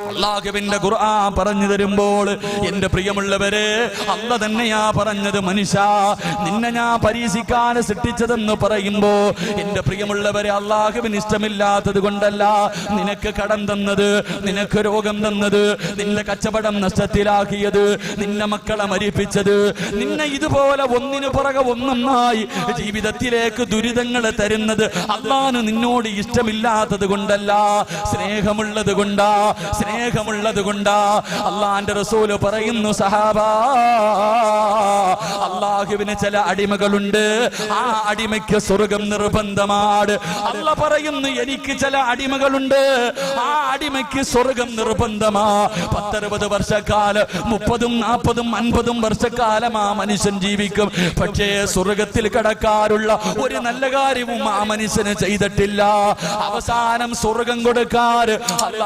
അല്ലാഹുവിന്റെ ഖുർആൻ പറഞ്ഞു തരുമ്പോൾ എന്റെ പ്രിയമുള്ളവരെ അല്ല തന്നെയാ പറഞ്ഞത്. മനുഷ്യ നിന്നെ ഞാൻ പരീക്ഷിക്കാൻ സൃഷ്ടിച്ചതെന്ന് പറയുമ്പോ എന്റെ പ്രിയമുള്ളവരെ അല്ലാഹുവിന് ഇഷ്ടമില്ലാത്തത് കൊണ്ടല്ല നിനക്ക് കടം തന്നത്, നിനക്ക് രോഗം തന്നത്, നിന്റെ കച്ചവടം നഷ്ടത്തിലാക്കിയത്, നിന്നെ മക്കളെ മരിപ്പിച്ചത്, നിന്നെ ഇതുപോലെ ഒന്നിനു പുറകെ ഒന്നൊന്നായി ജീവിതത്തിലേക്ക് ദുരിതങ്ങൾ തരുന്നത് അല്ലാഹു നിന്നോട് ഇഷ്ടമില്ലാത്തത് കൊണ്ടല്ല, സ്നേഹമുള്ളത് കൊണ്ടാ. സ്നേഹമുള്ളത് കൊണ്ടാ. അല്ലാഹുവിന്റെ റസൂൽ പറയുന്നു, സഹാബാ, അല്ലാഹുവിന് ചില അടിമകളുണ്ട്, ആ അടിമയ്ക്ക് സ്വർഗം നിർബന്ധമാണ്. അല്ലാഹു പറയുന്നു, എനിക്ക് ചില അടിമകളുണ്ട്, ആ അടിമയ്ക്ക് സ്വർഗം നിർബന്ധമാ. 10-60 വർഷക്കാലം, 30, 40, 50 വർഷക്കാലം ആ മനുഷ്യൻ ജീവിക്കും. പക്ഷേ സ്വർഗത്തിൽ കടക്കാറുള്ള ഒരു നല്ല കാര്യവും ആ മനുഷ്യന് ചെയ്തിട്ടില്ല. അവസാനം സ്വർഗം കൊടുക്കാൻ